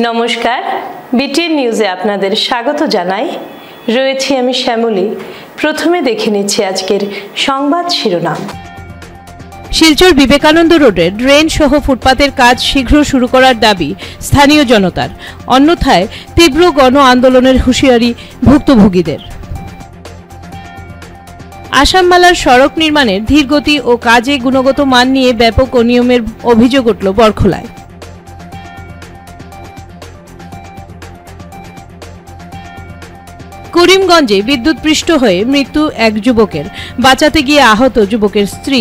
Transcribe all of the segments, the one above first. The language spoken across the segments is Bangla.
নমস্কার, বিটিএন নিউজে আপনাদের স্বাগত জানাই। রয়েছি আমি শ্যামলী। প্রথমে দেখে নিচ্ছি আজকের সংবাদ শিরোনাম। শিলচর বিবেকানন্দ রোডে ড্রেন সহ ফুটপাতের কাজ শীঘ্র শুরু করার দাবি স্থানীয় জনতার, অন্যথায় তীব্র গণ আন্দোলনের হুঁশিয়ারি ভুক্তভোগীদের। আসাম মালার সড়ক নির্মাণের ধীরগতি ও কাজে গুণগত মান নিয়ে ব্যাপক অনিয়মের অভিযোগ উঠল বরখলায়। করিমগঞ্জে বিদ্যুৎপৃষ্ট হয়ে মৃত্যু এক যুবকের, বাঁচাতে গিয়ে আহত যুবকের স্ত্রী।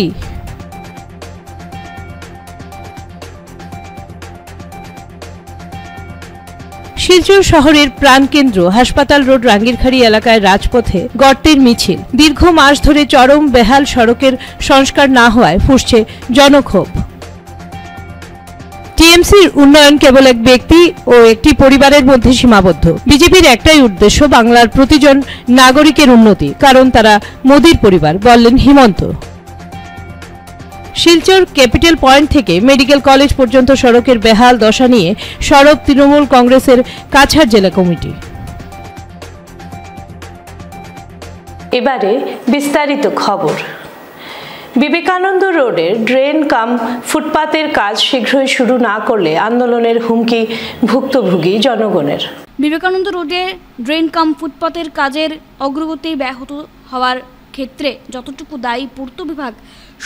শিলচর শহরের প্রাণকেন্দ্র হাসপাতাল রোড রাঙ্গিরখাড়ি এলাকায় রাজপথে গর্তের মিছিল। দীর্ঘ মাস ধরে চরম বেহাল সড়কের সংস্কার না হওয়ায় ফুঁসছে জনক্ষোভ। টিএমসির উন্নয়ন কেবল এক ব্যক্তি ও একটি পরিবারের মধ্যে সীমাবদ্ধ। বিজেপির একটাই উদ্দেশ্য, বাংলার প্রতিজন নাগরিকের উন্নতি, কারণ তারা মোদির পরিবার, বললেন হিমন্ত। শিলচর ক্যাপিটাল পয়েন্ট থেকে মেডিকেল কলেজ পর্যন্ত সড়কের বেহাল দশা নিয়ে সরব তৃণমূল কংগ্রেসের কাছাড় জেলা কমিটি। এবারে বিস্তারিত খবর। বিবেকানন্দ রোডের ড্রেন কাম ফুটপাতের কাজ শীঘ্রই শুরু না করলে আন্দোলনের হুমকি ভুক্তভোগী জনগণের। বিবেকানন্দ রোডে ড্রেন কাম ফুটপাতের কাজের অগ্রগতি ব্যাহত হওয়ার ক্ষেত্রে যতটুকু দায়ী পূর্ত বিভাগ,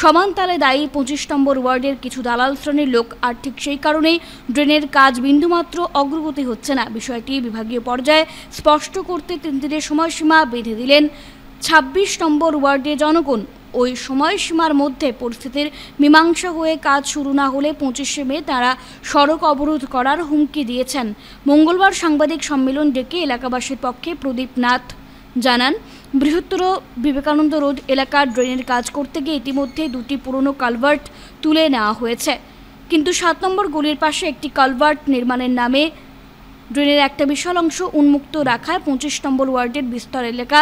সমান তালে দায়ী 25 নম্বর ওয়ার্ডের কিছু দালাল শ্রেণীর লোক। আর ঠিক সেই কারণেই ড্রেনের কাজ বিন্দুমাত্র অগ্রগতি হচ্ছে না। বিষয়টি বিভাগীয় পর্যায়ে স্পষ্ট করতে 3 দিনের সময়সীমা বেঁধে দিলেন 26 নম্বর ওয়ার্ডের জনগণ। ওই সময়সীমার মধ্যে পরিস্থিতির মীমাংসা হয়ে কাজ শুরু না হলে 25শে মে তারা সড়ক অবরোধ করার হুমকি দিয়েছেন। মঙ্গলবার সাংবাদিক সম্মেলন ডেকে এলাকাবাসীর পক্ষে প্রদীপ নাথ জানান, বৃহত্তর বিবেকানন্দ রোড এলাকার ড্রেনের কাজ করতে গিয়ে ইতিমধ্যে 2টি পুরনো কালভার্ট তুলে নেওয়া হয়েছে, কিন্তু 7 নম্বর গলির পাশে একটি কালভার্ট নির্মাণের নামে ড্রেনের একটা বিশাল অংশ উন্মুক্ত রাখায় 25 নম্বর ওয়ার্ডের বিস্তর এলাকা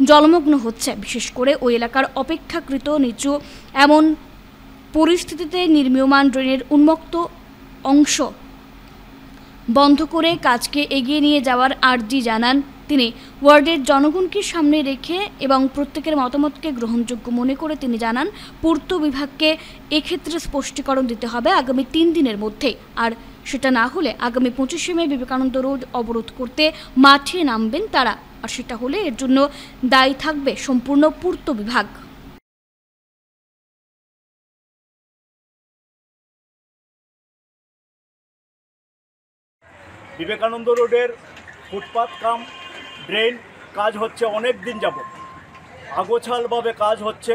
জলমগ্ন হচ্ছে। বিশেষ করে ওই এলাকার অপেক্ষাকৃত নিচু এমন পরিস্থিতিতে নির্মীয়মান ড্রেনের উন্মুক্ত অংশ বন্ধ করে কাজকে এগিয়ে নিয়ে যাওয়ার আর্জি জানান তিনি। ওয়ার্ডের জনগণকে সামনে রেখে এবং প্রত্যেকের মতামতকে গ্রহণযোগ্য মনে করে তিনি জানান, পূর্ত বিভাগকে এক্ষেত্রে স্পষ্টীকরণ দিতে হবে আগামী 3 দিনের মধ্যেই। আর সেটা না হলে আগামী 25শে মে বিবেকানন্দ রোড অবরোধ করতে মাঠে নামবেন তারা। আর সেটা হলে এর জন্য দায়ী থাকবে সম্পূর্ণ পূর্ত বিভাগ। বিবেকানন্দ রোডের ফুটপাত কাম ড্রেন কাজ হচ্ছে অনেক দিন যাবত, আগোছালভাবে কাজ হচ্ছে।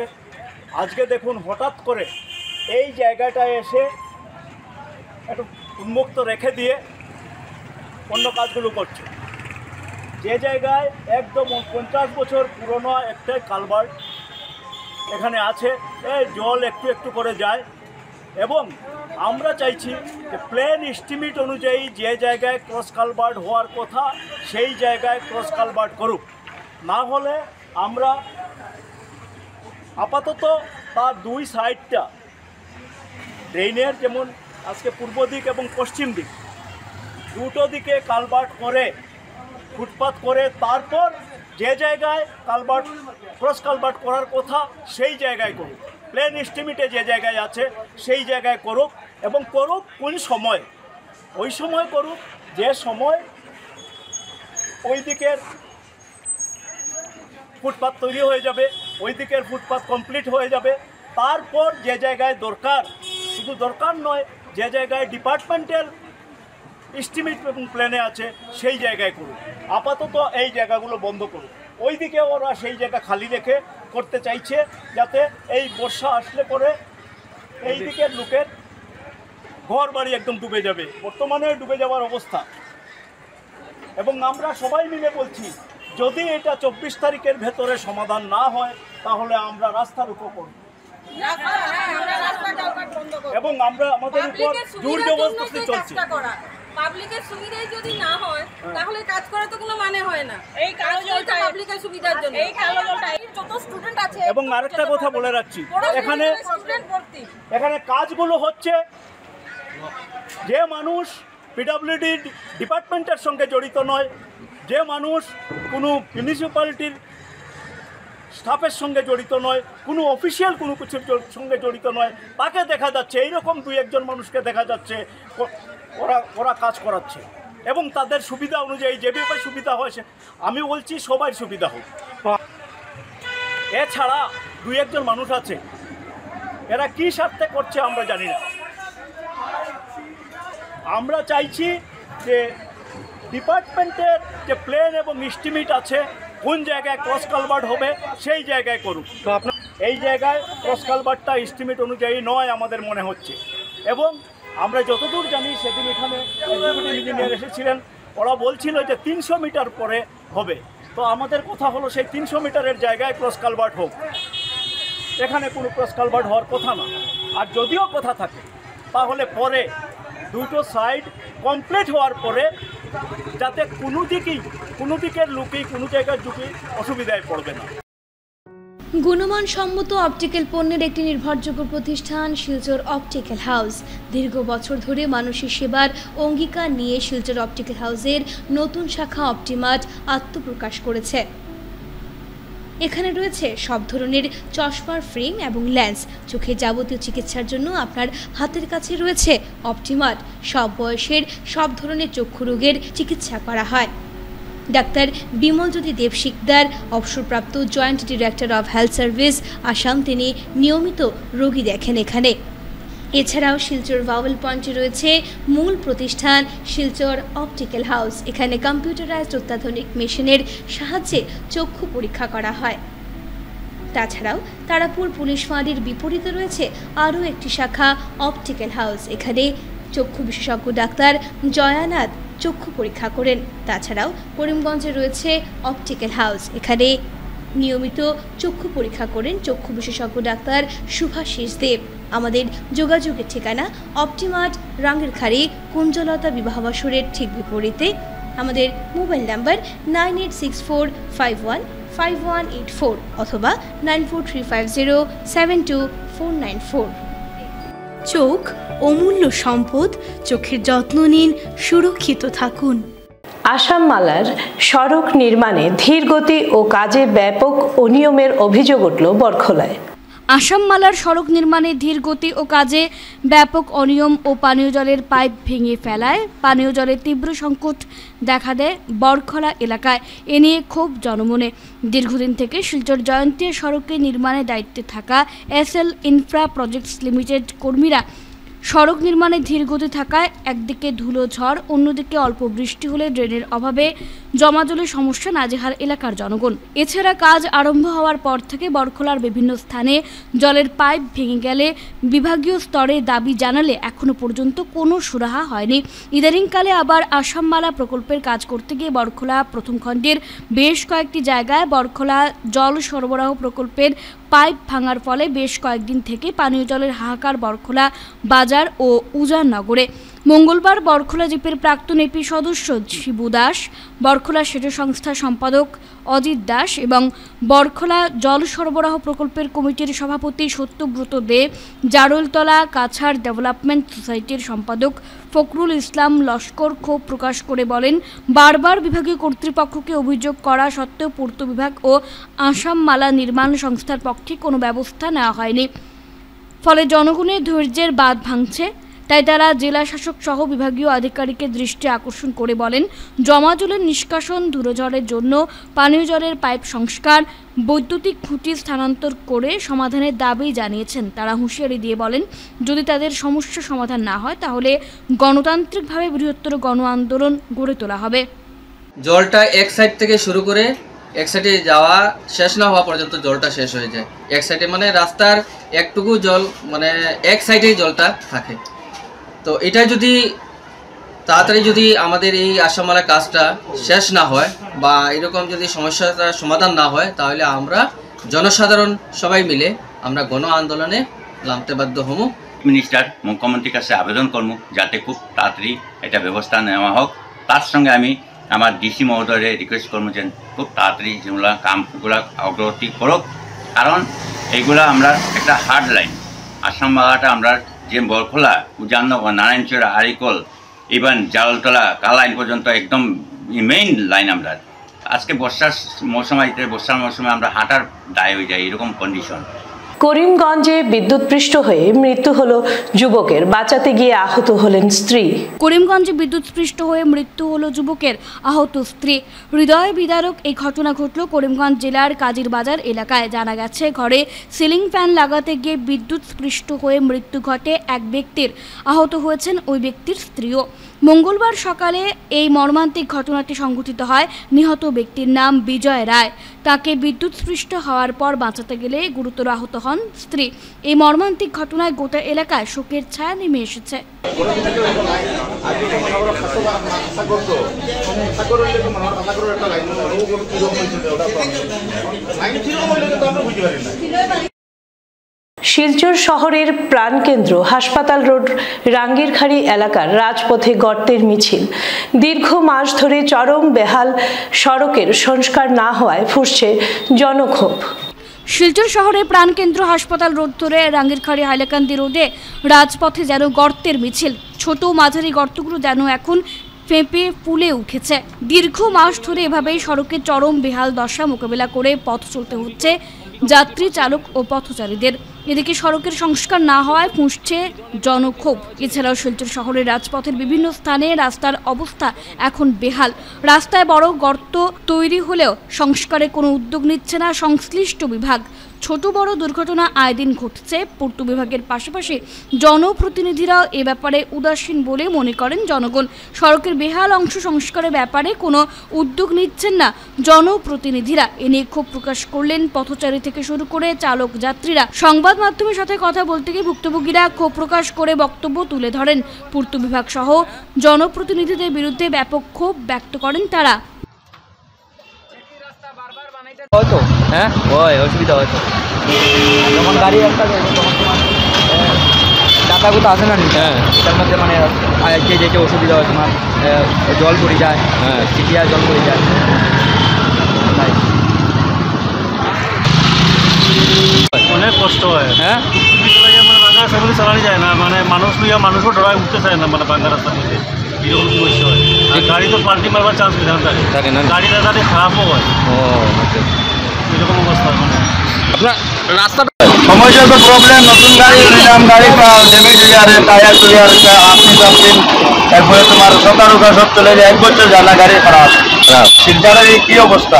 আজকে দেখুন হঠাৎ করে এই জায়গাটায় এসে একটু উন্মুক্ত রেখে দিয়ে অন্য কাজগুলো করছে। যে জায়গায় একদম 50 বছর পুরনো একটা কালভার্ট এখানে আছে, জল একটু একটু করে যায় এবং আমরা চাইছি যে প্ল্যান এস্টিমেট অনুযায়ী যে জায়গায় ক্রস কালভার্ট হওয়ার কথা সেই জায়গায় ক্রস কালভার্ট করুক। না হলে আমরা আপাতত তার 2 সাইডটা ড্রেনের, যেমন আজকে পূর্ব দিক এবং পশ্চিম দিক, দুটো দিকে কালভার্ট করে ফুটপাত করে তারপর যে জায়গায় কালভার্ট ক্রস কালভার্ট করার কথা সেই জায়গায় করুক। প্ল্যান এস্টিমেটে যে জায়গায় আছে সেই জায়গায় করুক এবং করুক কোন সময়, ওই সময় করুক যে সময় ওই দিকের ফুটপাত তৈরি হয়ে যাবে, ওই দিকের ফুটপাত কমপ্লিট হয়ে যাবে। তারপর যে জায়গায় দরকার, শুধু দরকার নয়, যে জায়গায় ডিপার্টমেন্টাল এস্টিমেট এবং প্ল্যানে আছে সেই জায়গায় করুক। আপাতত এই জায়গাগুলো বন্ধ করুক। ওই দিকে ওরা সেই জায়গা খালি রেখে করতে চাইছে, যাতে এই বর্ষা আসলে পরে এই দিকের লোকের ঘর বাড়ি একদম ডুবে যাবে, বর্তমানে ডুবে যাওয়ার অবস্থা। এবং আমরা সবাই মিলে বলছি, যদি এটা 24 তারিখের ভেতরে সমাধান না হয় তাহলে আমরা রাস্তা রুখো করব এবং আমরা আমাদের উপর জোর জবরদস্তি চলছে। পাবলিকের সুবিধাই যদি না হয় তাহলে কাজ করার তো কোনো মানে হয় না। এই কালো জলটা পাবলিকের সুবিধার জন্য, এই কালো জলটা যত স্টুডেন্ট আছে। এবং আরেকটা কথা বলে রাখছি, এখানে কাজগুলো হচ্ছে যে মানুষ পিডব্লিউডি ডিপার্টমেন্টের সঙ্গে জড়িত নয়, যে মানুষ কোনো মিউনিসিপ্যালিটির স্টাফের সঙ্গে জড়িত নয়, কোনো অফিসিয়াল কোনো কিছুর সঙ্গে জড়িত নয়, তাকে দেখা যাচ্ছে এইরকম 2-1 মানুষকে দেখা যাচ্ছে ওরা কাজ করাচ্ছে এবং তাদের সুবিধা অনুযায়ী যেভাবে সুবিধা হয়েছে, আমি বলছি সবার সুবিধা হোক। এছাড়া 2-1 মানুষ আছে, এরা কী স্বার্থে করছে আমরা জানি না। আমরা চাইছি যে ডিপার্টমেন্টের যে প্ল্যান এবং এস্টিমেট আছে, কোন জায়গায় ক্রস কালভার্ট হবে সেই জায়গায় করুক। তো আপনার এই জায়গায় ক্রস কালভার্টটা এস্টিমেট অনুযায়ী নয় আমাদের মনে হচ্ছে, এবং আমরা যতদূর জানি সেদিন এখানে এক্সিকিউটিভ ইঞ্জিনিয়ার এসেছিলেন, ওরা বলছিল যে 300 মিটার পরে হবে। তো আমাদের কথা হলো সেই 300 মিটারের জায়গায় ক্রস কালভার্ট হোক, এখানে কোনো ক্রস কালভার্ট হওয়ার কথা না। আর যদিও কথা থাকে তাহলে পরে দুটো সাইড কমপ্লিট হওয়ার পরে যাতে কোনো দিকের লোকেই কোনো জায়গার ঝুঁকি অসুবিধায় পড়বে না। গুণমানসম্মত অপটিক্যাল পণ্যের একটি নির্ভরযোগ্য প্রতিষ্ঠান শিলচর অপটিক্যাল হাউস। দীর্ঘ বছর ধরে মানুষের সেবার অঙ্গীকার নিয়ে শিলচর অপটিক্যাল হাউসের নতুন শাখা অপটিমার্ট আত্মপ্রকাশ করেছে। এখানে রয়েছে সব ধরনের চশমার ফ্রেম এবং লেন্স। চোখের যাবতীয় চিকিৎসার জন্য আপনার হাতের কাছে রয়েছে অপটিমার্ট। সব বয়সের সব ধরনের চক্ষু রোগের চিকিৎসা করা হয়। ডাক্তার বিমলজ্যোতি দেব শিকদার, অবসরপ্রাপ্ত joint director of health service Assam, তিনি নিয়মিত রোগী দেখেন এখানে। এছাড়াও শিলচর ভাওয়েল পয়েন্টে রয়েছে মূল প্রতিষ্ঠান শিলচর অপটিক্যাল হাউস। এখানে কম্পিউটারাইজড অত্যাধুনিক মেশিনের সাহায্যে চক্ষু পরীক্ষা করা হয়। তাছাড়াও তারাপুর পুলিশ ফাঁড়ির বিপরীতে রয়েছে আরও একটি শাখা অপটিক্যাল হাউস। এখানে চক্ষু বিশেষজ্ঞ ডাক্তার জয়ানাথ চক্ষু পরীক্ষা করেন। তাছাড়াও করিমগঞ্জে রয়েছে অপটিক্যাল হাউস। এখানে নিয়মিত চক্ষু পরীক্ষা করেন চক্ষু বিশেষজ্ঞ ডাক্তার শুভাশিস দেব। আমাদের যোগাযোগের ঠিকানা অপটিমার্ট, রাঙ্গিরখাড়ি, কুঞ্জলতা বিবাহবাসরের ঠিক বিপরীতে। আমাদের মোবাইল নাম্বার 9864515184 অথবা 9435072494। চোখ অমূল্য সম্পদ, চোখের যত্ন নিন, সুরক্ষিত থাকুন। আসাম মালার সড়ক নির্মাণে ধীরগতি ও কাজে ব্যাপক অনিয়মের অভিযোগ উঠল বরখলায়। আসাম মালার সড়ক নির্মাণে ধীর গতি ও কাজে ব্যাপক অনিয়ম ও পানীয় জলের পাইপ ভেঙে ফেলায় পানীয় জলের তীব্র সংকট দেখা দেয় বরখলা এলাকায়। এ নিয়ে ক্ষোভ জনমনে। দীর্ঘদিন থেকে শিলচর জয়ন্তী সড়কে নির্মাণের দায়িত্বে থাকা SL ইনফ্রা প্রজেক্টস লিমিটেড কর্মীরা সড়ক নির্মাণে ধীর গতি থাকায় একদিকে ধুলো ঝড়, অন্যদিকে অল্প বৃষ্টি হলে ড্রেনের অভাবে জমা জলের সমস্যা নাজেহাল এলাকার জনগণ। এছাড়া কাজ আরম্ভ হওয়ার পর থেকে বরখলার বিভিন্ন স্থানে জলের পাইপ ভেঙে গেলে বিভাগীয় স্তরে দাবি জানালে এখনো পর্যন্ত কোনো সুরাহা হয়নি। ইদানিংকালে আবার আসাম মালা প্রকল্পের কাজ করতে গিয়ে বরখলা প্রথম খণ্ডের বেশ কয়েকটি জায়গায় বরখলা জল সরবরাহ প্রকল্পের পাইপ ভাঙার ফলে বেশ কয়েকদিন থেকে পানীয় জলের হাহাকার বরখলা বাজার ও উজাননগরে। মঙ্গলবার বরখলা জিপির প্রাক্তন এপি সদস্য শিবু দাস, বরখলা সেচ সংস্থা সম্পাদক অজিত দাস এবং বরখলা জল সরবরাহ প্রকল্পের কমিটির সভাপতি সত্যব্রত দে, জারুলতলা কাছাড় ডেভেলপমেন্ট সোসাইটির সম্পাদক ফখরুল ইসলাম লস্কর ক্ষোভ প্রকাশ করে বলেন, বারবার বিভাগীয় কর্তৃপক্ষকে অভিযোগ করা সত্ত্বেও পূর্ত বিভাগ ও আসাম মালা নির্মাণ সংস্থার পক্ষে কোনো ব্যবস্থা নেওয়া হয়নি। ফলে জনগণের ধৈর্যের বাঁধ ভাঙছে। তাই তারা জেলা শাসক সহ বিভাগীয় আধিকারিকের দৃষ্টি আকর্ষণ করে বলেন, জমা জলের নিষ্কাশন, ধুলোঝড়ের জন্য পানীয় জলের পাইপ সংস্কার, বৈদ্যুতিক খুঁটি স্থানান্তর করে সমাধানের দাবি জানিয়েছেন। তারা হুঁশিয়ারি দিয়ে বলেন, যদি তাদের সমস্যা সমাধান না হয় তাহলে গণতান্ত্রিকভাবে বৃহত্তর গণ আন্দোলন গড়ে তোলা হবে। জলটা এক সাইড থেকে শুরু করে এক সাইডে যাওয়া শেষ না হওয়া পর্যন্ত জলটা শেষ হয়ে যায়। এক সাইডে মানে রাস্তার একটুকু জল, মানে এক সাইডেই জলটা থাকে। তো এটা যদি তাড়াতাড়ি যদি আমাদের এই আসামমালা কাজটা শেষ না হয় বা এরকম যদি সমস্যাটা সমাধান না হয় তাহলে আমরা জনসাধারণ সবাই মিলে আমরা গণ আন্দোলনে নামতে বাধ্য হব। মিনিস্টার মুখ্যমন্ত্রীর কাছে আবেদন করব যাতে খুব তাড়াতাড়ি এটা ব্যবস্থা নেওয়া হোক। তার সঙ্গে আমি আমার ডিসি মহোদয়ের রিকোয়েস্ট করবো যে খুব তাড়াতাড়ি যেগুলো কামগুলো অগ্রগতি করুক, কারণ এইগুলা আমরা একটা হার্ড লাইন। আসাম মালাটা আমরা যে বরখলা, উজাননগর, নারায়ণচড়া, আরিকল ইভেন জালতলা কালাইন পর্যন্ত একদম মেইন লাইন আমরা আজকে বর্ষার মৌসুমে আমরা হাঁটার দায় হয়ে যায় এরকম কন্ডিশন। করিমগঞ্জে বিদ্যুৎপৃষ্ট হয়ে মৃত্যু হলো যুবকের, বাঁচাতে গিয়ে আহত হলেন স্ত্রী। করিমগঞ্জে বিদ্যুৎস্পৃষ্ট হয়ে মৃত্যু হলো যুবকের, আহত স্ত্রী। হৃদয় বিদারক এই ঘটনা ঘটল করিমগঞ্জ জেলার কাজীর বাজার এলাকায়। জানা গেছে, ঘরে সিলিং ফ্যান লাগাতে গিয়ে বিদ্যুৎস্পৃষ্ট হয়ে মৃত্যু ঘটে এক ব্যক্তির। আহত হয়েছেন ওই ব্যক্তির স্ত্রীও। মঙ্গলবার সকালে এই মর্মান্তিক ঘটনাটি সংঘটিত হয়। নিহত ব্যক্তির নাম বিজয় রায়। তাকে বিদ্যুৎস্পৃষ্ট হওয়ার পর বাঁচাতে গেলে গুরুতর আহত হন স্ত্রী। এই মর্মান্তিক ঘটনায় গোটা এলাকায় শোকের ছায়া নেমে এসেছে। শিলচর শহরের প্রাণকেন্দ্র হাসপাতাল রোড রাঙ্গিরখাড়ি এলাকার রাজপথে গর্তের মিছিল। দীর্ঘ মাস ধরে চরম বেহাল সড়কের সংস্কার না হওয়ায় ফুঁসছে জনক্ষোভ। শিলচর শহরের প্রাণকেন্দ্র হাসপাতাল রোড ধরে রাঙ্গিরখাড়ি হাইলাকান্দি রোডে রাজপথে যেন গর্তের মিছিল। ছোট মাঝারি গর্তগুলো যেন এখন ফেঁপে ফুলে উঠেছে। দীর্ঘ মাস ধরে এভাবেই সড়কের চরম বেহাল দশা মোকাবেলা করে পথ চলতে হচ্ছে যাত্রী, চালক ও পথচারীদের। এদিকে সড়কের সংস্কার না হওয়ায় ফুঁসছে জনক্ষোভ। এছাড়াও শিলচর শহরের রাজপথের বিভিন্ন স্থানে রাস্তার অবস্থা এখন বেহাল। রাস্তায় বড় গর্ত তৈরি হলেও সংস্কারে কোনো উদ্যোগ নিচ্ছে না সংশ্লিষ্ট বিভাগ। ছোট বড় দুর্ঘটনা আয় দিন ঘটছে। পূর্ত বিভাগের পাশাপাশি জনপ্রতিনিধিরাও এ ব্যাপারে উদাসীন বলে মনে করেন জনগণ। সড়কের বেহাল অংশ সংস্কারের ব্যাপারে কোনো উদ্যোগ নিচ্ছেন না জনপ্রতিনিধিরা। এ নিয়ে ক্ষোভ প্রকাশ করলেন পথচারী থেকে শুরু করে চালক যাত্রীরা। সংবাদ মাধ্যমের সাথে কথা বলতে গিয়ে ভুক্তভোগীরা ক্ষোভ প্রকাশ করে বক্তব্য তুলে ধরেন। পূর্ত বিভাগ সহ জনপ্রতিনিধিদের বিরুদ্ধে ব্যাপক ক্ষোভ ব্যক্ত করেন তারা। হয়তো হ্যাঁ হয় অসুবিধা হয়তো, যখন গাড়ি একটা তখন তোমার ডাটাগুলো আসে না তার মধ্যে মানে কে যেতে অসুবিধা হয়, তোমার জল পড়ে যায়, সিটিয়ার জল পড়ে যায়। অনেক কষ্ট হয়। হ্যাঁ মানে বাংলা রাস্তাগুলি চালানো যায় না, মানে মানুষও ডরায় উঠতে চায় না, মানে বাংলা রাস্তার মধ্যে এরকম সমস্যা হয়। আর গাড়ি তো পাল্টি মারবার চান্স বিধান থাকে না, গাড়ি রাস্তাতে খারাপও হয়। এরকম অবস্থা মানে আপনার রাস্তা সমস্যা তো প্রবলেম, নতুন গাড়ি নিলাম, গাড়ি ড্যামেজ হয়ে যাবে, টায়ার টুয়ার আপনি সামথিং, তারপরে তোমার সকারুকা সব চলে যায়, 1 বছর জানা গাড়ি খারাপ। শিলচরের কি অবস্থা?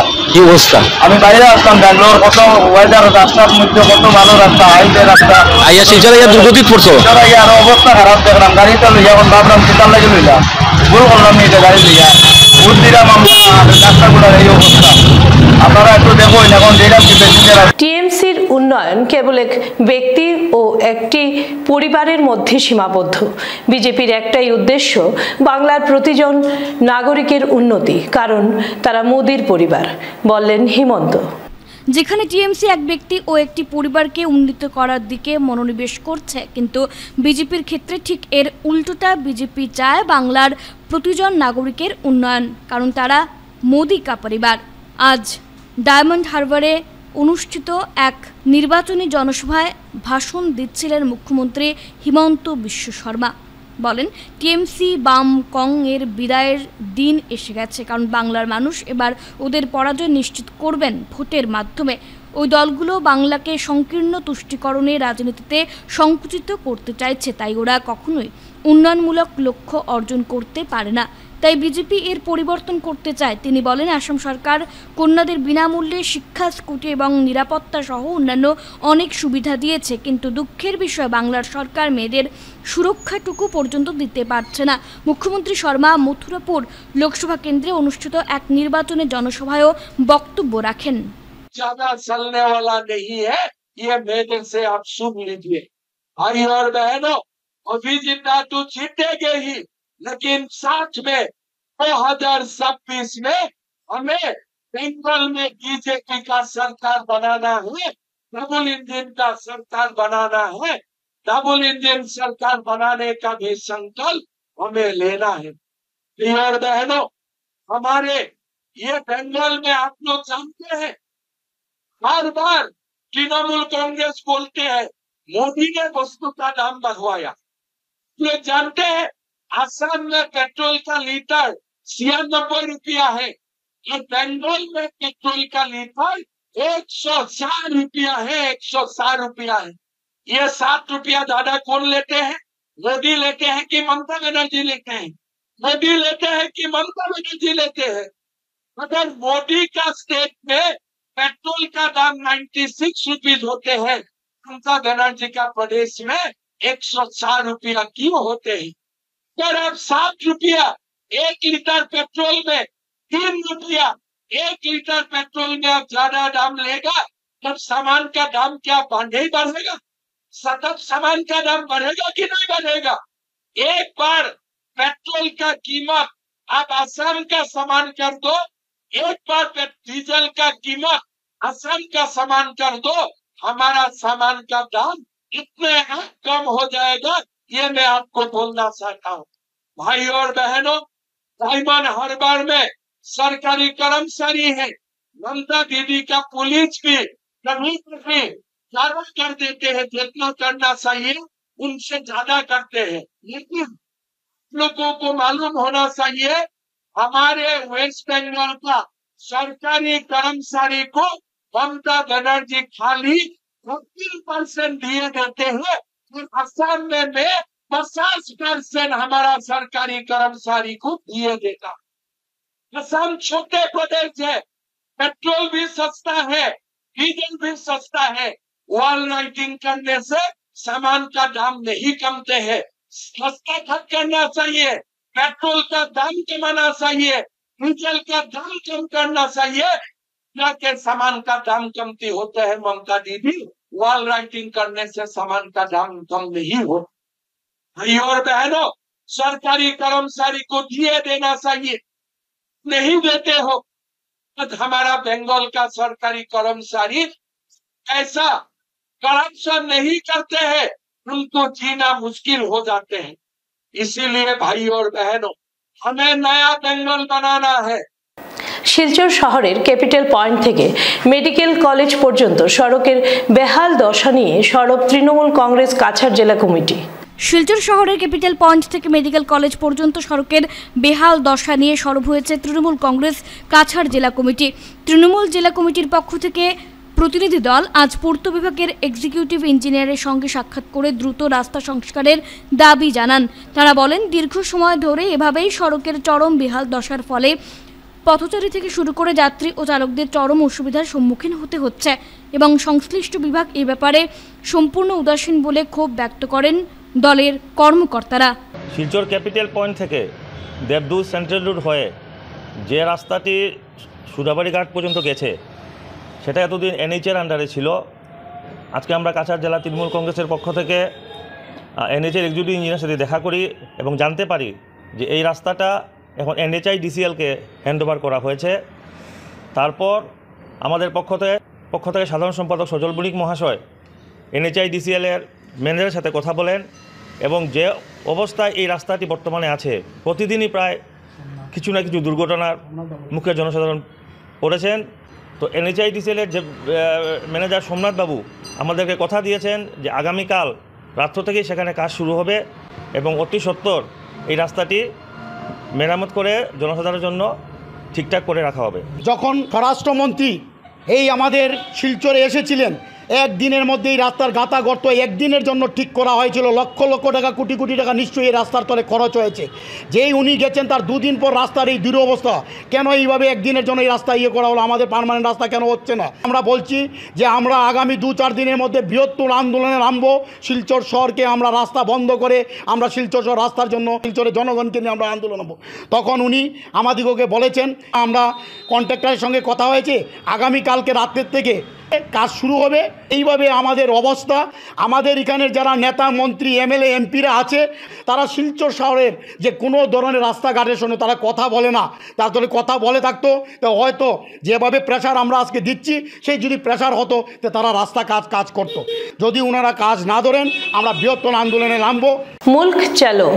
আমি বাইরে আসলাম ব্যাঙ্গালোর, কত ওয়েদার, রাস্তার মধ্যে কত ভালো রাস্তা, হাইওয়ে রাস্তা, শিলচরে দুর্গতিত পড়ছো, আরো অবস্থা খারাপ দেখলাম। গাড়ি তো লইয়া এখন ভাবলাম চিন্তার লাগে লইলাম, ভুল করলাম নি এটা গাড়ি লইয়া, ভুল দিলাম আমরা রাস্তাগুলোর এই অবস্থা। আপনারা একটু দেখুন এখন যেটা টিএমসির উন্নয়ন কেবল এক ব্যক্তি ও একটি পরিবারের মধ্যে সীমাবদ্ধ। বিজেপির একটাই উদ্দেশ্য, বাংলার প্রতিজন নাগরিকের উন্নতি, কারণ তারা মোদির পরিবার, বললেন হিমন্ত। যেখানে টিএমসি এক ব্যক্তি ও একটি পরিবারকে উন্নীত করার দিকে মনোনিবেশ করছে, কিন্তু বিজেপির ক্ষেত্রে ঠিক এর উল্টোটা। বিজেপি চায় বাংলার প্রতিজন নাগরিকের উন্নয়ন, কারণ তারা মোদি কা পরিবার। আজ ডায়মন্ড হারবারে অনুষ্ঠিত এক নির্বাচনী জনসভায় ভাষণ দিচ্ছিলেন মুখ্যমন্ত্রী হিমন্ত বিশ্ব শর্মা। বলেন, টিএমসি বাম কং এর বিদায়ের দিন এসে গেছে, কারণ বাংলার মানুষ এবার ওদের পরাজয় নিশ্চিত করবেন ভোটের মাধ্যমে। ওই দলগুলো বাংলাকে সংকীর্ণ তুষ্টিকরণে রাজনীতিতে সংকুচিত করতে চাইছে, তাই ওরা কখনোই উন্নয়নমূলক লক্ষ্য অর্জন করতে পারে না। তাই বিজেপি এর পরিবর্তন করতে চায়। তিনি বলেন, আসাম সরকার কন্যাদের বিনামূল্যে শিক্ষা, স্কুটি এবং নিরাপত্তা সহ অন্যান্য অনেক সুবিধা দিয়েছে, কিন্তু দুঃখের বিষয় বাংলার সরকার মেয়েদের সুরক্ষাটুকু পর্যন্ত দিতে পারছে না। মুখ্যমন্ত্রী শর্মা মথুরাপুর লোকসভা কেন্দ্রে অনুষ্ঠিত এক নির্বাচনী জনসভায়ও বক্তব্য রাখেন। ज्यादा चलने वाला नहीं है, ये मेरे से आप सुन लीजिए। भाई और बहनों, अभी जितना तो जीतेंगे ही, लेकिन साथ में 2026 में हमें बंगाल में बीजेपी का सरकार बनाना है, डबल इंजन का सरकार बनाना है। डबल इंजन सरकार बनाने का भी संकल्प हमें लेना है। और बहनों, हमारे ये बंगाल में आप लोग जानते हैं, हर बार तृणमूल कांग्रेस बोलते हैं मोदी ने वस्तु का दाम बढ़वाया। लोग जानते हैं आसाम में पेट्रोल का लीटर 96 रुपया है और बंगाल में पेट्रोल का लीटर 104 रुपया है, 104 रुपया है। ये 7 रुपया ज्यादा कौन लेते हैं? मोदी लेते हैं कि ममता बनर्जी लेते हैं? मोदी लेते हैं कि ममता बनर्जी लेते हैं? अगर मोदी का स्टेट में पेट्रोल का दाम 96 रुपीज होते हैं, ममता बनर्जी का प्रदेश में 104 रुपया क्यों होते हैं? अगर आप 7 रुपया 1 लीटर पेट्रोल में, 3 रुपया 1 लीटर पेट्रोल में आप ज्यादा दाम लेगा, तब सामान का दाम क्या ही बढ़ेगा? सतत सामान का दाम बढ़ेगा कि नहीं बढ़ेगा? एक बार पेट्रोल का कीमत आप आसाम का सामान कर दो, एक बार डीजल का कीमत आसाम का सामान कर दो, हमारा सामान का दाम इतने कम हो जाएगा। ये मैं आपको बोलना चाहता हूँ। भाई और बहनों, डायमंड हार्बर में सरकारी कर्मचारी है, ममता दीदी का पुलिस भी कभी कभी ज्यादा कर देते हैं, जितना करना चाहिए उनसे ज्यादा करते हैं। लेकिन लोगों को मालूम होना चाहिए, हमारे वेस्ट बंगाल का सरकारी कर्मचारी को ममता बनर्जी खाली 30% दिए देते हैं और असम में 50% हमारा सरकारी कर्मचारी को दिए देता। असम छोटे प्रदेश है, पेट्रोल भी सस्ता है, डीजल भी सस्ता है। वॉल राइटिंग करने से सामान का दाम नहीं कमते हैं। सस्ता खर्च करना चाहिए, पेट्रोल का दाम कमाना चाहिए, डीजल का दाम कम करना चाहिए, के सामान का दाम कमती होता है। ममता दीदी, वॉल राइटिंग करने से सामान का दाम कम नहीं होता। भाई और बहनों, सरकारी कर्मचारी को दिए देना चाहिए, नहीं देते हो तो हमारा बंगाल का सरकारी कर्मचारी ऐसा करप्शन नहीं करते हैं, उनको जीना मुश्किल हो जाते हैं। इसीलिए भाई और बहनों, हमें नया बंगाल बनाना है। শিলচর শহরের ক্যাপিটাল পয়েন্ট থেকে মেডিকেল কলেজ পর্যন্ত সড়কের বেহাল দশা নিয়ে সরব তৃণমূল কংগ্রেস কাছাড় জেলা কমিটি। শিলচর শহরের ক্যাপিটাল পয়েন্ট থেকে মেডিকেল কলেজ পর্যন্ত সড়কের বেহাল দশা নিয়ে সরব হয়েছে তৃণমূল কংগ্রেস কাছাড় জেলা কমিটি। তৃণমূল জেলা কমিটির পক্ষ থেকে প্রতিনিধি দল আজ পূর্ত বিভাগের এক্সিকিউটিভ ইঞ্জিনিয়ারের সঙ্গে সাক্ষাৎ করে দ্রুত রাস্তা সংস্কারের দাবি জানান। তারা বলেন, দীর্ঘ সময় ধরে এভাবেই সড়কের চরম বেহাল দশার ফলে পথচারী থেকে শুরু করে যাত্রী ও চালকদের চরম অসুবিধার সম্মুখীন হতে হচ্ছে এবং সংশ্লিষ্ট বিভাগ এই ব্যাপারে সম্পূর্ণ উদাসীন বলে ক্ষোভ ব্যক্ত করেন দলের কর্মকর্তারা। শিলচর ক্যাপিটাল পয়েন্ট থেকে দেবদুত সেন্ট্রাল রোড হয়ে যে রাস্তাটি সুধাবাড়ি ঘাট পর্যন্ত গেছে, সেটা এতদিন এনএইচের আন্ডারে ছিল। আজকে আমরা কাছাড় জেলা তৃণমূল কংগ্রেসের পক্ষ থেকে এনএইচের এক্সিকিউটিভ ইঞ্জিনিয়ারের সাথে দেখা করি এবং জানতে পারি যে এই রাস্তাটা এখন NHIDCL-কে হ্যান্ডওভার করা হয়েছে। তারপর আমাদের পক্ষ থেকে সাধারণ সম্পাদক সজল বণিক মহাশয় NHIDCL-এর ম্যানেজারের সাথে কথা বলেন এবং যে অবস্থায় এই রাস্তাটি বর্তমানে আছে, প্রতিদিনই প্রায় কিছু না কিছু দুর্ঘটনার মুখে জনসাধারণ পড়েছেন। তো NHIDCL-এর যে ম্যানেজার সোমনাথবাবু আমাদেরকে কথা দিয়েছেন যে আগামীকাল রাত্র থেকেই সেখানে কাজ শুরু হবে এবং অতি সত্বর এই রাস্তাটি মেরামত করে জনসাধারণের জন্য ঠিকঠাক করে রাখা হবে। যখন স্বরাষ্ট্রমন্ত্রী এই আমাদের শিলচরে এসেছিলেন, একদিনের মধ্যে এই রাস্তার গাঁথা গর্ত একদিনের জন্য ঠিক করা হয়েছিল। লক্ষ লক্ষ টাকা, কোটি কোটি টাকা নিশ্চয়ই এই রাস্তার তলে খরচ হয়েছে। যেই উনি গেছেন তার দুদিন পর রাস্তার এই দুরবস্থা। কেন এইভাবে একদিনের জন্য এই রাস্তা করা হলো? আমাদের পার্মানেন্ট রাস্তা কেন হচ্ছে না? আমরা বলছি যে আমরা আগামী 2-4 দিনের মধ্যে বৃহত্তর আন্দোলনে নামবো। শিলচর শহরকে আমরা রাস্তা বন্ধ করে আমরা শিলচর শহর রাস্তার জন্য শিলচরের জনগণকে নিয়ে আমরা আন্দোলন নামবো। তখন উনি আমাদিগকে বলেছেন, আমরা কন্ট্রাক্টরের সঙ্গে কথা হয়েছে, আগামীকালকে রাত্রের থেকে কাজ শুরু হবে। এইভাবে আমাদের অবস্থা। আমাদের এখানের যারা নেতা, মন্ত্রী, MLA, MPরা আছে, তারা শিলচর শহরের যে কোনো ধরনের রাস্তাঘাটের সঙ্গে তারা কথা বলে না। তাদের কথা বলে থাকতো তো হয়তো যেভাবে প্রেশার আমরা আজকে দিচ্ছি, সেই যদি প্রেশার হতো তো তারা রাস্তা কাজ করতো। যদি ওনারা কাজ না ধরেন, আমরা বৃহত্তর আন্দোলনে নামবো। মুল্ক চালো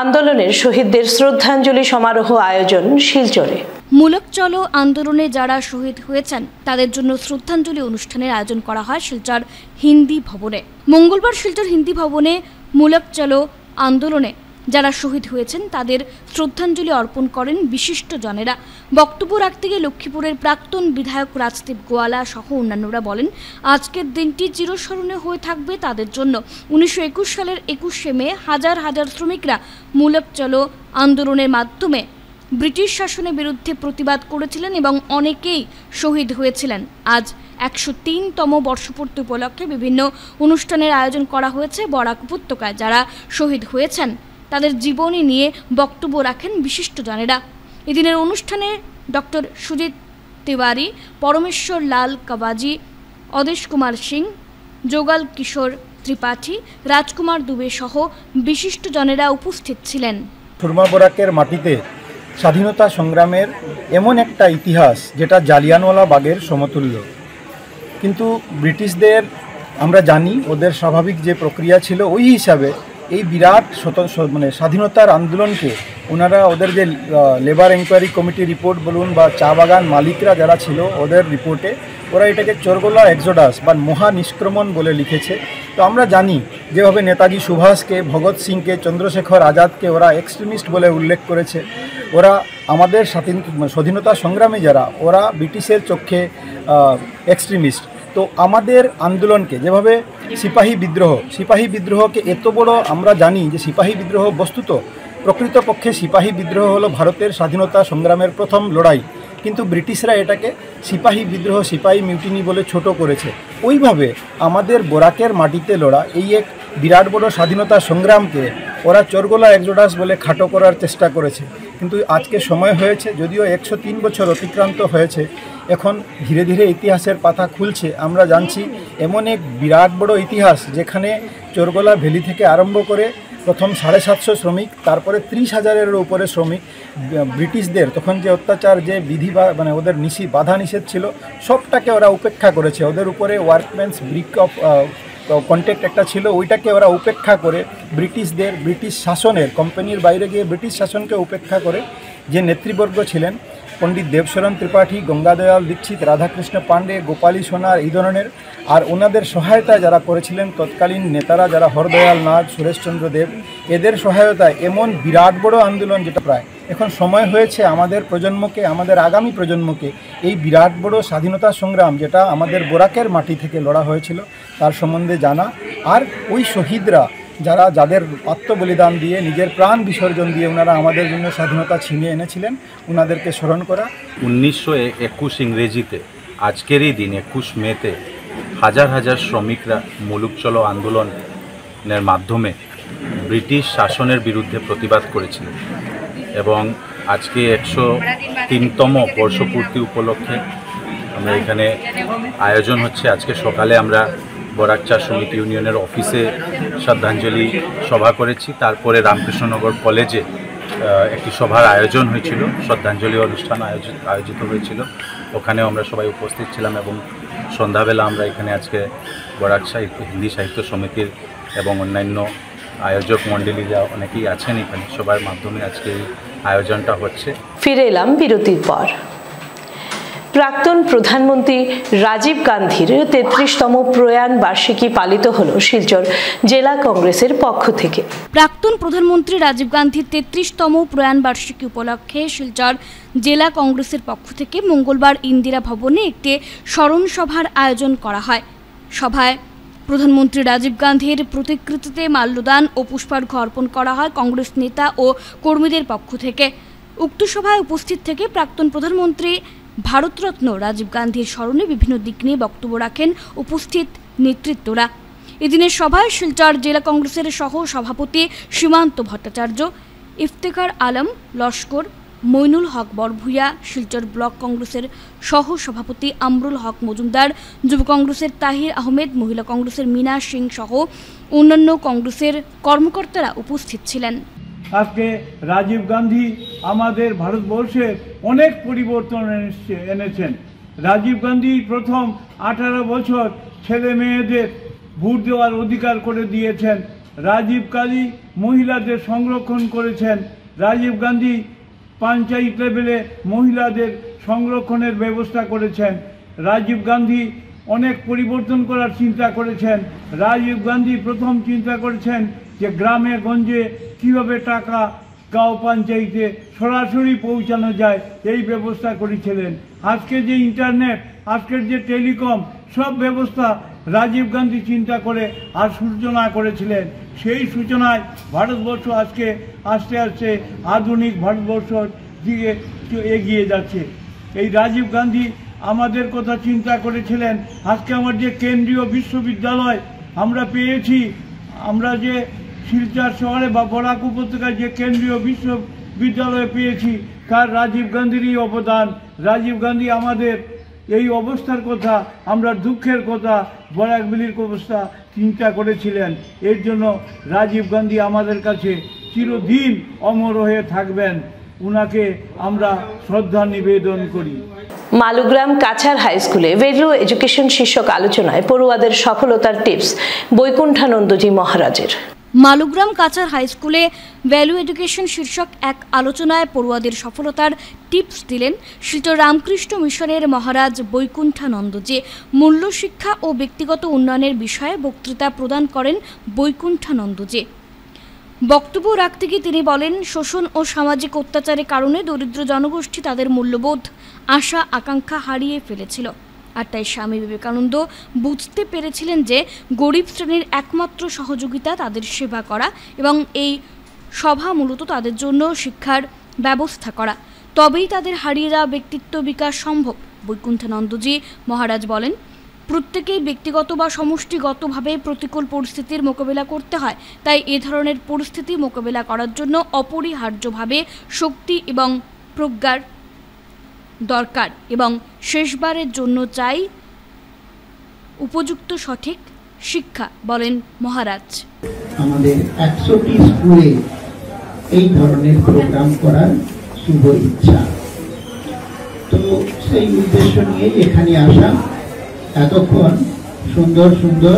আন্দোলনের শহীদদের শ্রদ্ধাঞ্জলি সমারোহ আয়োজন শিলচরে। মুলক চলো আন্দোলনে যারা শহীদ হয়েছেন তাদের জন্য শ্রদ্ধাঞ্জলি অনুষ্ঠানের আয়োজন করা হয় শিলচর হিন্দি ভবনে। মঙ্গলবার শিলচর হিন্দি ভবনে মুলক চলো আন্দোলনে যারা শহীদ হয়েছেন তাদের শ্রদ্ধাঞ্জলি অর্পণ করেন বিশিষ্টজনেরা। বক্তব্য রাখতে গিয়ে লক্ষ্মীপুরের প্রাক্তন বিধায়ক রাজদীপ গোয়ালা সহ অন্যান্যরা বলেন, আজকের দিনটি চিরস্মরণীয় হয়ে থাকবে তাদের জন্য। 1921 সালের 21শে মে হাজার হাজার শ্রমিকরা মূলক চলো আন্দোলনের মাধ্যমে ব্রিটিশ শাসনের বিরুদ্ধে প্রতিবাদ করেছিলেন এবং অনেকেই শহীদ হয়েছিলেন। আজ 103তম বর্ষপূর্তি উপলক্ষে বিভিন্ন অনুষ্ঠানের আয়োজন করা হয়েছে বরাক উপত্যকায়। যারা শহীদ হয়েছেন তাদের জীবনী নিয়ে বক্তব্য রাখেন বিশিষ্টজনেরা। এদিনের অনুষ্ঠানে ডক্টর সুজিত তিওয়ারি, পরমেশ্বর লাল কাবাজি, অদেশ কুমার সিং, যোগাল কিশোর ত্রিপাঠী, রাজকুমার দুবে সহ বিশিষ্টজনেরা উপস্থিত ছিলেন। সুরমা বরাকের মাটিতে স্বাধীনতা সংগ্রামের এমন একটা ইতিহাস যেটা জালিয়ানওয়ালা বাগের সমতুল্য। কিন্তু ব্রিটিশদের আমরা জানি ওদের স্বাভাবিক যে প্রক্রিয়া ছিল, ওই হিসাবে এই বিরাট স্বাধীনতার আন্দোলনকে ওনারা ওদের যে লেবার এনকোয়ারি কমিটি রিপোর্ট বলুন বা চা বাগান মালিকরা যারা ছিল ওদের রিপোর্টে ওরা এটাকে চোরগোলা এক্সোডাস বা মহা নিষ্ক্রমণ বলে লিখেছে। তো আমরা জানি যেভাবে নেতাজি সুভাষকে, ভগৎ সিংকে, চন্দ্রশেখর আজাদকে ওরা এক্সট্রিমিস্ট বলে উল্লেখ করেছে। ওরা আমাদের স্বাধীনতা সংগ্রামী যারা, ওরা ব্রিটিশের চোখে এক্সট্রিমিস্ট। তো আমাদের আন্দোলনকে যেভাবে সিপাহী বিদ্রোহকে এত বড় আমরা জানি যে সিপাহী বিদ্রোহ বস্তুত প্রকৃতপক্ষে সিপাহী বিদ্রোহ হলো ভারতের স্বাধীনতা সংগ্রামের প্রথম লড়াই, কিন্তু ব্রিটিশরা এটাকে সিপাহী বিদ্রোহ, সিপাহী মিউটিনি বলে ছোট করেছে। ওইভাবে আমাদের বরাকের মাটিতে লড়া এই এক বিরাট বড় স্বাধীনতা সংগ্রামকে ওরা চোরগোলা এক্সোডাস বলে খাটো করার চেষ্টা করেছে। কিন্তু আজকে সময় হয়েছে, যদিও 103 বছর অতিক্রান্ত হয়েছে, এখন ধীরে ধীরে ইতিহাসের পাতা খুলছে। আমরা জানছি এমন এক বিরাট বড় ইতিহাস যেখানে চোরগোলা ভ্যালি থেকে আরম্ভ করে প্রথম 750 শ্রমিক, তারপরে 30,000-এর উপরে শ্রমিক ব্রিটিশদের তখন যে অত্যাচার, যে বিধি ওদের বাধা নিষেধ ছিল, সবটাকে ওরা উপেক্ষা করেছে। ওদের উপরে ওয়ার্কম্যানস ব্রিক অফ কন্ট্যাক্ট একটা ছিল, ওইটাকে ওরা উপেক্ষা করে ব্রিটিশ শাসনের, কোম্পানির বাইরে গিয়ে ব্রিটিশ শাসনকে উপেক্ষা করে যে নেতৃবর্গ ছিলেন, পণ্ডিত দেবশরণ ত্রিপাঠী, গঙ্গাদয়াল দীক্ষিত, রাধাকৃষ্ণ পাণ্ডে, গোপালী সোনার, এই ধরনের, আর ওনাদের সহায়তায় যারা করেছিলেন তৎকালীন নেতারা যারা হরদয়াল নাথ, সুরেশচন্দ্র দেব, এদের সহায়তায় এমন বিরাট বড় আন্দোলন যেটা প্রায় এখন সময় হয়েছে আমাদের প্রজন্মকে, আমাদের আগামী প্রজন্মকে এই বিরাট বড় স্বাধীনতা সংগ্রাম যেটা আমাদের বরাকের মাটি থেকে লড়া হয়েছিল তার সম্বন্ধে জানা, আর ওই শহীদরা যাদের আত্মবলিদান দিয়ে, নিজের প্রাণ বিসর্জন দিয়ে ওনারা আমাদের জন্য স্বাধীনতা ছিনিয়ে এনেছিলেন, ওনাদেরকে স্মরণ করা। 1921 ইংরেজিতে আজকের এই দিন 21 মেতে হাজার হাজার শ্রমিকরা মুলুক চলো আন্দোলনের মাধ্যমে ব্রিটিশ শাসনের বিরুদ্ধে প্রতিবাদ করেছিলেন এবং আজকে 103তম বর্ষপূর্তি উপলক্ষে আমরা এখানে আয়োজন হচ্ছে। আজকে সকালে আমরা বরাকচা সমিতি ইউনিয়নের অফিসে শ্রদ্ধাঞ্জলি সভা করেছি, তারপরে রামকৃষ্ণনগর কলেজে একটি সভার আয়োজন হয়েছিল, শ্রদ্ধাঞ্জলি অনুষ্ঠান আয়োজিত হয়েছিল, ওখানেও আমরা সবাই উপস্থিত ছিলাম এবং সন্ধ্যাবেলা আমরা এখানে আজকে বরাকচা হিন্দি সাহিত্য সমিতির এবং অন্যান্য আয়োজক মণ্ডলী যা অনেকেই আছেন এখানে, সবার মাধ্যমে আজকে এই আয়োজনটা হচ্ছে। ফিরে এলাম বিরতির পর। প্রাক্তন প্রধানমন্ত্রী রাজীব গান্ধীর 33তম প্রয়াণ বার্ষিকী পালিত হল শিলচর জেলা কংগ্রেসের পক্ষ থেকে। প্রাক্তন প্রধানমন্ত্রী রাজীব গান্ধীর 33তম প্রয়াণ বার্ষিকী উপলক্ষে শিলচর জেলা কংগ্রেসের পক্ষ থেকে মঙ্গলবার ইন্দিরা ভবনে একটি স্মরণ সভার আয়োজন করা হয়। সভায় প্রধানমন্ত্রী রাজীব গান্ধীর প্রতিকৃতিতে মাল্যদান ও পুষ্পার্ঘ্য অর্পণ করা হয় কংগ্রেস নেতা ও কর্মীদের পক্ষ থেকে। উক্ত সভায় উপস্থিত থেকে প্রাক্তন প্রধানমন্ত্রী ভারতরত্ন রাজীব গান্ধীর স্মরণে বিভিন্ন দিক নিয়ে বক্তব্য রাখেন উপস্থিত নেতৃত্বরা। এদিনের সভায় শিলচর জেলা কংগ্রেসের সহ সভাপতি সীমান্ত ভট্টাচার্য, ইফতেখার আলম লস্কর, মইনুল হক বরভূয়া, শিলচর ব্লক কংগ্রেসের সহ সভাপতি আমরুল হক মজুমদার, যুব কংগ্রেসের তাহির আহমেদ, মহিলা কংগ্রেসের মিনা সিং সহ অন্যান্য কংগ্রেসের কর্মকর্তারা উপস্থিত ছিলেন। আজকে রাজীব গান্ধী আমাদের ভারতবর্ষে অনেক পরিবর্তন এনেছেন। রাজীব গান্ধী প্রথম 18 বছর ছেলে মেয়েদের ভোট দেওয়ার অধিকার করে দিয়েছেন। রাজীব গান্ধী মহিলাদের সংরক্ষণ করেছেন। রাজীব গান্ধী পঞ্চায়েত লেভেলে মহিলাদের সংরক্ষণের ব্যবস্থা করেছেন। রাজীব গান্ধী অনেক পরিবর্তন করার চিন্তা করেছেন। রাজীব গান্ধী প্রথম চিন্তা করেছেন যে গ্রামে গঞ্জে কীভাবে টাকা গাঁও পঞ্চায়েতে সরাসরি পৌঁছানো যায়, এই ব্যবস্থা করেছিলেন। আজকে যে ইন্টারনেট, আজকের যে টেলিকম, সব ব্যবস্থা রাজীব গান্ধী চিন্তা করে আর সূচনা করেছিলেন। সেই সূচনায় ভারতবর্ষ আজকে আস্তে আস্তে আধুনিক ভারতবর্ষর দিকে এগিয়ে যাচ্ছে। এই রাজীব গান্ধী আমাদের কথা চিন্তা করেছিলেন। আজকে আমার যে কেন্দ্রীয় বিশ্ববিদ্যালয় আমরা পেয়েছি, আমরা যে শিলচর শহরে বা বরাক উপত্যকায় যে কেন্দ্রীয় বিশ্ববিদ্যালয় পেয়েছি, তার রাজীব গান্ধীরই অবদান। রাজীব গান্ধী আমাদের এই অবস্থার কথা, আমরা দুঃখের কথা, বরাকবিলির অবস্থা চিন্তা করেছিলেন। এর জন্য রাজীব গান্ধী আমাদের কাছে চিরদিন অমর হয়ে থাকবেন। উনাকে আমরা শ্রদ্ধা নিবেদন করি। মালুগ্রাম কাছাড় হাই স্কুলে ভ্যালু এডুকেশন শীর্ষক আলোচনায় পড়ুয়াদের সফলতার টিপস বৈকুণ্ঠানন্দজি মহারাজের। মালুগ্রাম কাছাড় হাই স্কুলে ভ্যালু এডুকেশন শীর্ষক এক আলোচনায় পড়ুয়াদের সফলতার টিপস দিলেন শিলচর রামকৃষ্ণ মিশনের মহারাজ বৈকুণ্ঠানন্দজি। মূল্য শিক্ষা ও ব্যক্তিগত উন্নয়নের বিষয়ে বক্তৃতা প্রদান করেন বৈকুণ্ঠানন্দজি। বক্তব্য রাখতে গিয়ে তিনি বলেন, শোষণ ও সামাজিক অত্যাচারের কারণে দরিদ্র জনগোষ্ঠী তাদের মূল্যবোধ, আশা আকাঙ্ক্ষা হারিয়ে ফেলেছিল। আর তাই স্বামী বিবেকানন্দ বুঝতে পেরেছিলেন যে গরিব শ্রেণীর একমাত্র সহযোগিতা তাদের সেবা করা এবং এই সভা মূলত তাদের জন্য শিক্ষার ব্যবস্থা করা, তবেই তাদের হারিয়ে যাওয়া ব্যক্তিত্ব বিকাশ সম্ভব। বৈকুণ্ঠানন্দজি মহারাজ বলেন, প্রত্যেকেই ব্যক্তিগত বা সমষ্টিগতভাবে প্রতিকূল পরিস্থিতির মোকাবিলা করতে হয়। তাই এ ধরনের পরিস্থিতি মোকাবিলা করার জন্য অপরিহার্যভাবে শক্তি এবং প্রজ্ঞার দরকার এবং শেষবারের জন্য চাই উপযুক্ত সঠিক শিক্ষা, বলেন মহারাজ। আমাদের 100টি স্কুলে এই ধরনের প্রোগ্রাম করার শুভ ইচ্ছা, তো সেই উদ্দেশ্য নিয়ে এখানে আসা। এতক্ষণ সুন্দর সুন্দর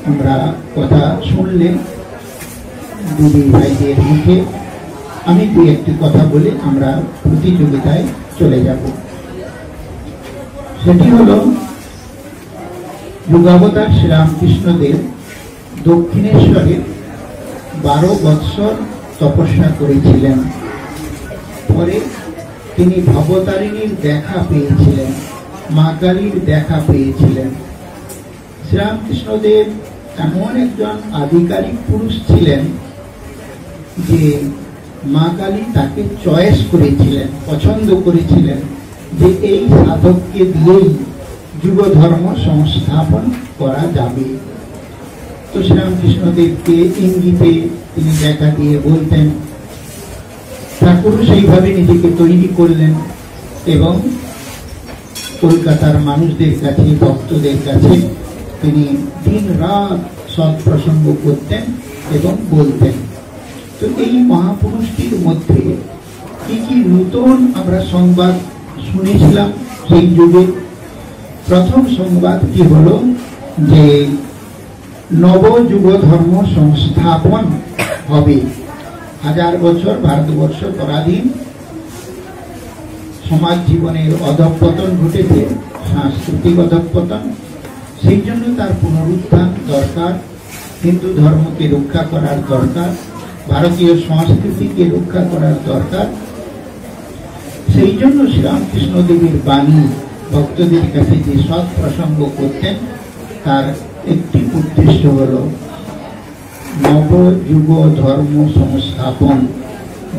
আমরা কথা শুনলে দিদি ভাইদের মুখে। আমি দু একটি কথা বলে আমরা প্রতিযোগিতায় চলে যাব। সেটি হলো যুগাবতার শ্রীরামকৃষ্ণদেব দক্ষিণেশ্বরে 12 বৎসর তপস্যা করেছিলেন। পরে তিনি ভবতারিণীর দেখা পেয়েছিলেন, মা কালীর দেখা পেয়েছিলেন। শ্রীরামকৃষ্ণদেব এমন একজন আধিকারিক পুরুষ ছিলেন যে মা কালী তাকে চয়েস করেছিলেন, পছন্দ করেছিলেন যে এই সাধককে দিয়েই যুব ধর্ম সংস্থাপন করা যাবে। তো শ্রীরামকৃষ্ণদেবকে ইঙ্গিতে তিনি দেখা দিয়ে বলতেন। ঠাকুর সেইভাবে নিজেকে তৈরি করলেন এবং কলকাতার মানুষদের কাছে, ভক্তদের কাছে তিনি দিন রাত সৎ প্রসঙ্গ করতেন এবং বলতেন। তো এই মহাপুরুষটির মধ্যে কি কি নতুন আমরা সংবাদ শুনেছিলাম সেই যুগে। প্রথম সংবাদটি হলো যে নবযুগ ধর্ম সংস্থাপন হবে। 1000 বছর ভারতবর্ষ পরাধীন, সমাজ জীবনের অধঃপতন ঘটেছে, সাংস্কৃতিক অধঃপতন। সেই জন্য তার পুনরুত্থান দরকার। হিন্দু ধর্মকে রক্ষা করার দরকার, ভারতীয় সংস্কৃতিকে রক্ষা করার দরকার। সেই জন্য শ্রীরামকৃষ্ণ দেবের বাণী ভক্তদের কাছে যে সৎ প্রসঙ্গ করতেন, তার একটি উদ্দেশ্য হল নবযুগ ধর্ম সংস্থাপন।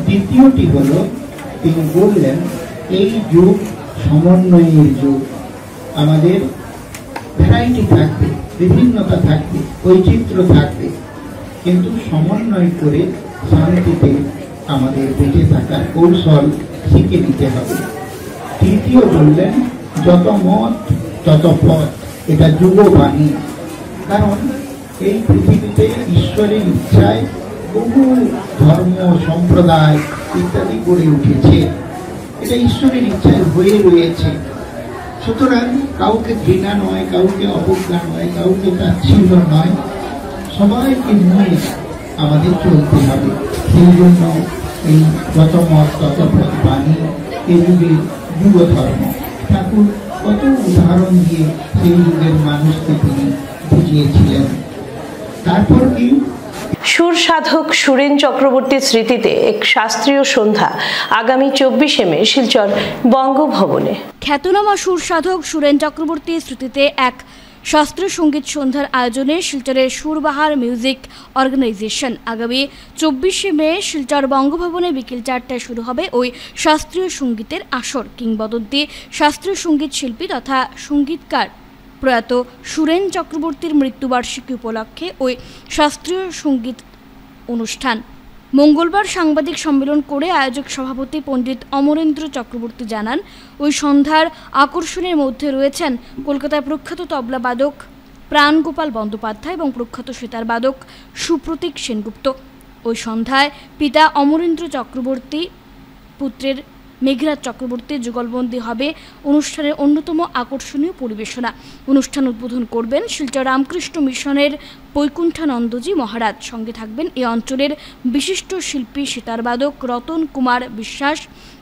দ্বিতীয়টি হল তিনি বললেন এই যুগ সমন্বয়ের যুগ। আমাদের ভ্যারাইটি থাকবে, বিভিন্নতা থাকবে, বৈচিত্র্য থাকবে, কিন্তু সমন্বয় করে শান্তিতে আমাদের বেঁচে থাকার কৌশল শিখে নিতে হবে। তৃতীয় বললেন যত মত তত পথ, এটা যুগবাণী। কারণ এই পৃথিবীতে ঈশ্বরের ইচ্ছায় বহু ধর্ম সম্প্রদায় ইত্যাদি গড়ে উঠেছে, এটা ঈশ্বরের ইচ্ছায় হয়ে রয়েছে। সুতরাং কাউকে ঘৃণা নয়, কাউকে অবজ্ঞা নয়, কাউকে তাচ্ছিল্য নয়, সবাইকে নিয়ে আমাদের চলতে হবে। সেই জন্য এই যত মত তত পথ বাণী, এই যুগে যুগ ধর্ম। ঠাকুর কত উদাহরণ দিয়ে সেই যুগের মানুষকে তিনি বুঝিয়েছিলেন। তারপর কি সুর সাধক সুরেন চক্রবর্তীর স্মৃতিতে এক শাস্ত্রীয় সন্ধ্যা আগামী 24শে মে শিলচর বঙ্গভবনে। খ্যাতনামা সুর সাধক সুরেন চক্রবর্তীর স্মৃতিতে এক শাস্ত্রীয় সঙ্গীত সন্ধ্যার আয়োজনে শিলচরের সুরবাহার মিউজিক অর্গানাইজেশন আগামী 24শে মে শিলচর বঙ্গভবনে বিকেল 4টায় শুরু হবে ওই শাস্ত্রীয় সঙ্গীতের আসর। কিংবদন্তি শাস্ত্রীয় সঙ্গীত শিল্পী তথা সঙ্গীতকার প্রয়াত সুরেন চক্রবর্তীর মৃত্যুবার্ষিকী উপলক্ষে ওই শাস্ত্রীয় সঙ্গীত অনুষ্ঠান মঙ্গলবার সাংবাদিক সম্মেলন করে আয়োজক সভাপতি পণ্ডিত অমরেন্দ্র চক্রবর্তী জানান, ওই সন্ধ্যার আকর্ষণের মধ্যে রয়েছেন কলকাতার প্রখ্যাত তবলাবাদক প্রাণগোপাল বন্দ্যোপাধ্যায় এবং প্রখ্যাত সেতার বাদক সুপ্রতীক সেনগুপ্ত। ওই সন্ধ্যায় পিতা অমরেন্দ্র চক্রবর্তী পুত্রের মেঘরাজ চক্রবর্তীর যুগলবন্দি হবে অনুষ্ঠানের অন্যতম আকর্ষণীয় পরিবেশনা। অনুষ্ঠান উদ্বোধন করবেন শিলচর রামকৃষ্ণ মিশনের বৈকুণ্ঠানন্দজি মহারাজ। সঙ্গে থাকবেন এই অঞ্চলের বিশিষ্ট শিল্পী সেতারবাদক রতন কুমার বিশ্বাস,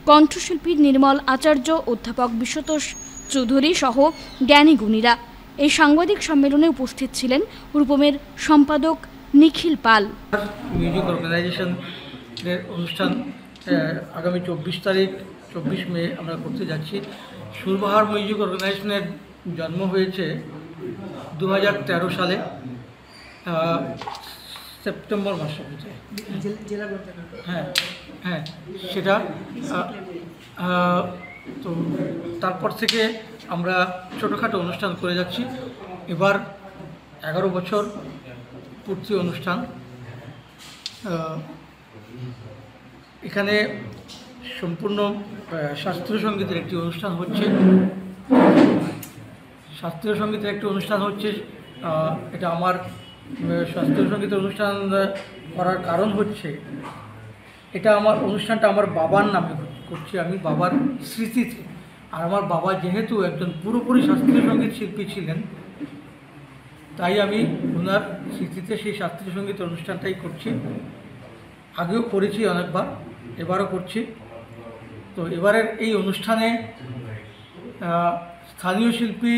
কণ্ঠশিল্পী নির্মল আচার্য, অধ্যাপক বিশ্বতোষ চৌধুরী সহ জ্ঞানী গুণীরা। এই সাংবাদিক সম্মেলনে উপস্থিত ছিলেন রূপমের সম্পাদক নিখিল পাল। মিউজিক অর্গানাইজেশনের অনুষ্ঠান আগামী 24 মে আমরা করতে যাচ্ছি। সুরবাহার মিউজিক অর্গানাইজেশনের জন্ম হয়েছে 2013 সালে সেপ্টেম্বর মাসে। হ্যাঁ সেটা তো তারপর থেকে আমরা ছোটোখাটো অনুষ্ঠান করে যাচ্ছি। এবার 11 বছর পূর্তি অনুষ্ঠান। এখানে সম্পূর্ণ শাস্ত্রীয় সঙ্গীতের একটি অনুষ্ঠান হচ্ছে। এটা আমার শাস্ত্রীয় সঙ্গীতের অনুষ্ঠান করার কারণ হচ্ছে এটা আমার অনুষ্ঠানটা আমার বাবার নামে করছি, আমি বাবার স্মৃতিতে। আর আমার বাবা যেহেতু একজন পুরোপুরি শাস্ত্রীয় সঙ্গীত শিল্পী ছিলেন, তাই আমি ওনার স্মৃতিতে সেই শাস্ত্রীয় সঙ্গীত অনুষ্ঠানটাই করছি। আগেও করেছি অনেকবার, এবারও করছি। তো এবারের এই অনুষ্ঠানে স্থানীয় শিল্পী,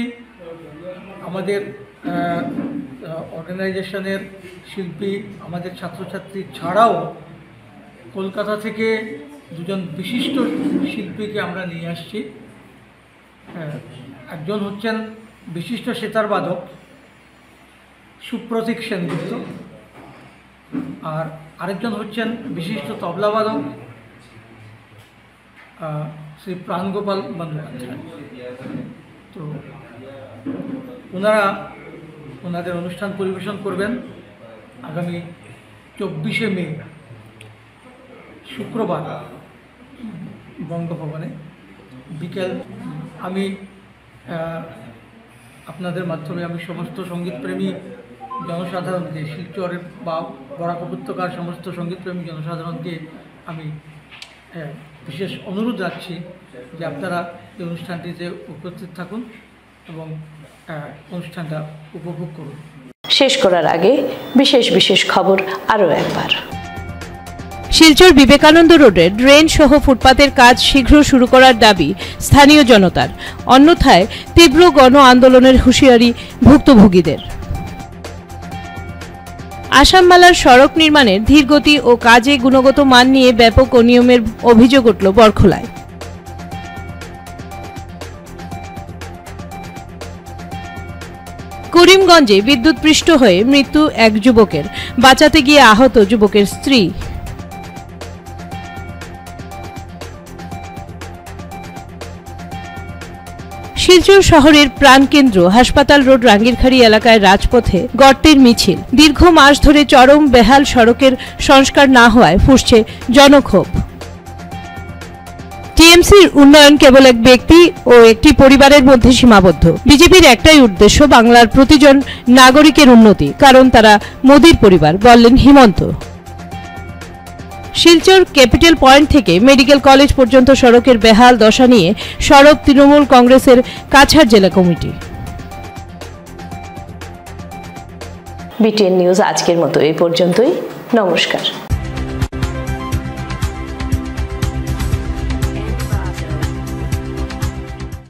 আমাদের অর্গানাইজেশনের শিল্পী, আমাদের ছাত্রছাত্রী ছাড়াও কলকাতা থেকে দুজন বিশিষ্ট শিল্পীকে আমরা নিয়ে আসছি। একজন হচ্ছেন বিশিষ্ট সেতার বাদক সুপ্রতীক সেনগুপ্ত, আর আরেকজন হচ্ছেন বিশিষ্ট তবলাবাদক শ্রী প্রাণগোপাল বন্দ্যোপাধ্যায়। তো ওনারা ওনাদের অনুষ্ঠান পরিবেশন করবেন আগামী 24শে মে শুক্রবার বঙ্গভবনে বিকেল। আমি আপনাদের মাধ্যমে আমি সমস্ত সঙ্গীতপ্রেমী জনসাধারণকে, শিলচরের বা বরাক উপত্যকার সমস্ত সঙ্গীতপ্রেমী জনসাধারণকে আমি বিশেষ অনুরোধ রাখছি যে আপনারা এই অনুষ্ঠানটিতে উপস্থিত থাকুন এবং অনুষ্ঠানটা উপভোগ করুন। শেষ করার আগে বিশেষ খবর আরও একবার। শিলচর বিবেকানন্দ রোডে ড্রেন সহ ফুটপাতের কাজ শীঘ্র শুরু করার দাবি স্থানীয় জনতার, অন্যথায় তীব্র গণ আন্দোলনের হুঁশিয়ারি ভুক্তভোগীদের। আসামমালার সড়ক নির্মাণের ধীরগতি ও কাজে গুণগত মান নিয়ে ব্যাপক অনিয়মের অভিযোগ উঠল বরখলায়। করিমগঞ্জে বিদ্যুৎপৃষ্ট হয়ে মৃত্যু এক যুবকের, বাঁচাতে গিয়ে আহত যুবকের স্ত্রী। শিলচর শহরের প্রাণকেন্দ্র হাসপাতাল রোড রাঙ্গিরখাড়ি এলাকায় রাজপথে গর্তের মিছিল। দীর্ঘ মাস ধরে চরম বেহাল সড়কের সংস্কার না হওয়ায় ফুঁসছে জনক্ষোভ। টিএমসির উন্নয়ন কেবল এক ব্যক্তি ও একটি পরিবারের মধ্যে সীমাবদ্ধ। বিজেপির একটাই উদ্দেশ্য বাংলার প্রতিজন নাগরিকের উন্নতি, কারণ তারা মোদির পরিবার, বললেন হিমন্ত। শিলচর ক্যাপিটাল পয়েন্ট থেকে মেডিকেল কলেজ পর্যন্ত সড়কের বেহাল দশা নিয়ে সরব তৃণমূল কংগ্রেসের কাছাড় জেলা কমিটি। বিটিএন নিউজ আজকের মতো এই পর্যন্তই। নমস্কার।